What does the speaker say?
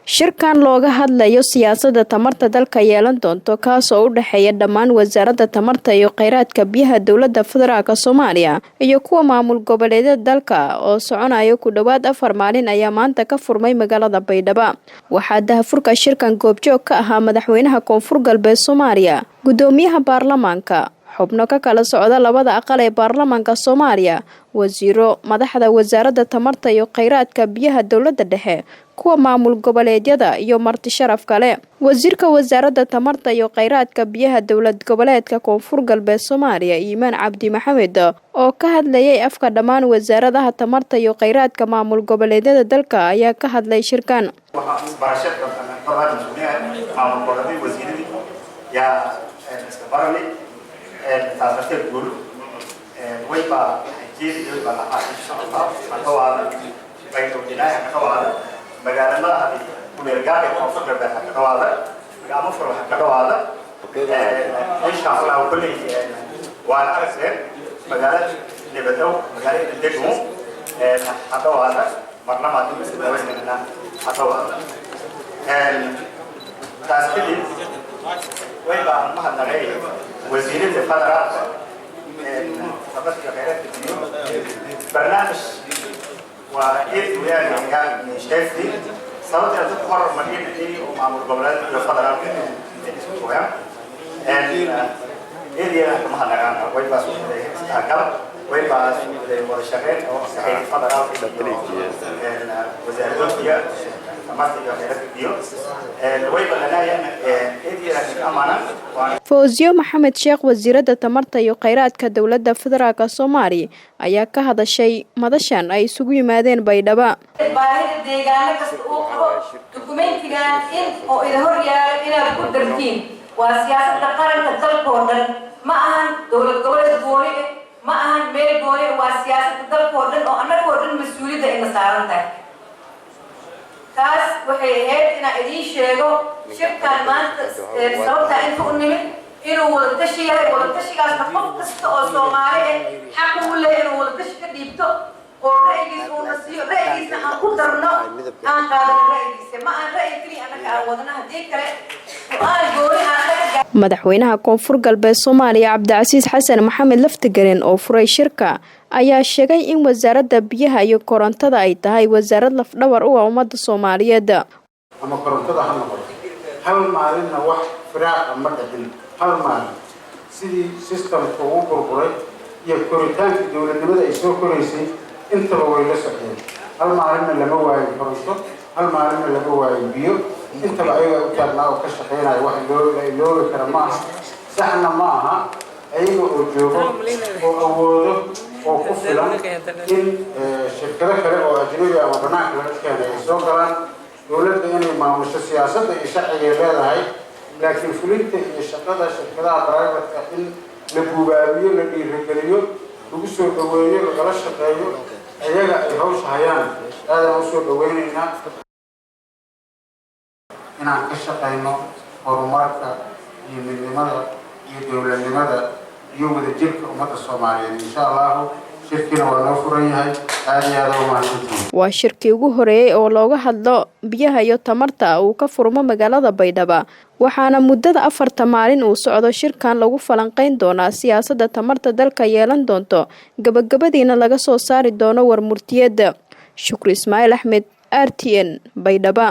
shirkan looga hadlayo siyaasadda tamarta dalka yeelan doonto kaas oo u dhaxeeya dhammaan wasaaradda tamarta iyo kheyraadka biyaha dowladda federaalka Soomaaliya iyo kuwa maamul goboleedyada dalka oo soconayo ku dhawaad 4 maalin ayaa maanta ka furmay magaalada Baydhabo. Waxaa daahfurka shirkan goobjoog ka ahaa madaxweynaha Koonfur Galbeed Soomaaliya, gudoomiyaha baarlamaanka, xubno ka kala socda labada aqal ee baarlamaanka Soomaaliya, wasiiro, madaxda wasaaradda tamarta iyo kheyraadka biyaha dowladda dhexe, kuwa maamul goboleedyada iyo marti sharaf kale. Wasiirka wasaaradda tamarta iyo kheyraadka biyaha dowlad goboleedka Koonfur Galbeed Soomaaliya, Iimaan Cabdi Maxamed, oo ka hadlayay afka dhammaan wasaaradaha tamarta iyo kheyraadka maamul goboleedyada dalka ayaa ka hadlay shirkan. magaalada kuleelgaarka Koonfur Galbeed ka dhawaada gacmo furo ka dhawaada insha Allah kulli waan aragteen magaalada Nabadgeo magaalada Degmo ka dhawaada barnaamijka masuuliyiinta ka dhawaada taasidi way baa mahadnaqay wasiirada federaalka tamarta kheyraadka barnaamij وإيه يعني شايفي صارت تظهر مدينة إيه ومعمول قبلات الفضلاء وهم إيه دي أنا كمان أنا ويبقى استعجل ويبقى ورشاقين أو صحيح الفضلاء وزارة الدنيا تمارس الجامعات الديو ويبقى لنا إيه دي أنا أمانة Fawziyo Maxamed Sheekh wasiirada tamarta iyo kheyraadka dowladda federaalka Soomaaliya ayaa ka hadashay madashan ay isugu yimaadeen Baydhabo. baahida deegaanka kasta uu qabo dokumentiga in oo ila hor yaalo inaad ku dartiin waa siyaasadda qaranka dalka oo dhan ma ahan dowlad goboleed gooni ma ahan meel gooni waa siyaasadda dalka oo dhan oo annaga oo dhan mas'uuliyadda in saaran tahay taas waxay ahayd in aan idin sheego shirkan maanta sababta inta u nimid inuu wada tashi yahay wada tashigaasna qof kasta oo Soomaali xaq u leeyahay inuu wada tashi ka dhiibto oo ra'yigiisa uu nasiyo ra'yigiisa aan ku darno aan qaadan ra'yigiisa ma aan ra'yi kaliya annaga aan wadana hadii kale aan gooni aan madaxweynaha Koonfur Galbeed Soomaaliya Cabdicasiis Xasan Maxamed Laftigarin oo furay shirka ayaa sheegay in wasaaradda biyaha iyo korontada ay tahay wasaarad laf dhawr u ah ummadda Soomaaliyeed ama korontada ha noqoto hal maalinna wax firaaq ama dhadin hal maalin sidii systemka uu burburay iyo koritaanka dowladnimada ay soo koraysay intaba way la socdeen hal maalinna lama waayo koronto hal maalinna lama waayo biyo intaba ayaga u taagnaa oo ka shaqeynaya wax looga kara ma aha saxna ma aha ayaga oo joogo oo awoodo oo ku filan in shirkado kale oo ajnabi ama banaanka laga keenay ay soo galaan dowladda inay maamusho siyaasadda iyo sharciga leedahay laakiin fulinta iyo shaqada shirkadaha private in la gubaabiyo la dhiirigeliyo lagu soo dhaweeyo lagala shaqeeyo ayaga ay hawsha hayaan aadaan u soo dhaweynaynaa inaan ka shaqeyno horumarka iyo midnimada iyo dowladnimada iyo wadajirka ummadda Soomaaliyeed insha Allah shirkina waa noo furan yahay aad iyo aad u mahadsantihiin. Waa shirkii ugu horeeyay oo looga hadlo biyaha iyo tamarta uu ka furmo magaalada Baydhabo waxaana muddada 4 maalin uu socdo shirkan lagu falanqeyn doonaa siyaasadda tamarta dalka yeelan doonto gabagabadiina laga soo saari doono war murtiyeed. Shukri Ismaaciil Axmed, RTN, Baydhabo.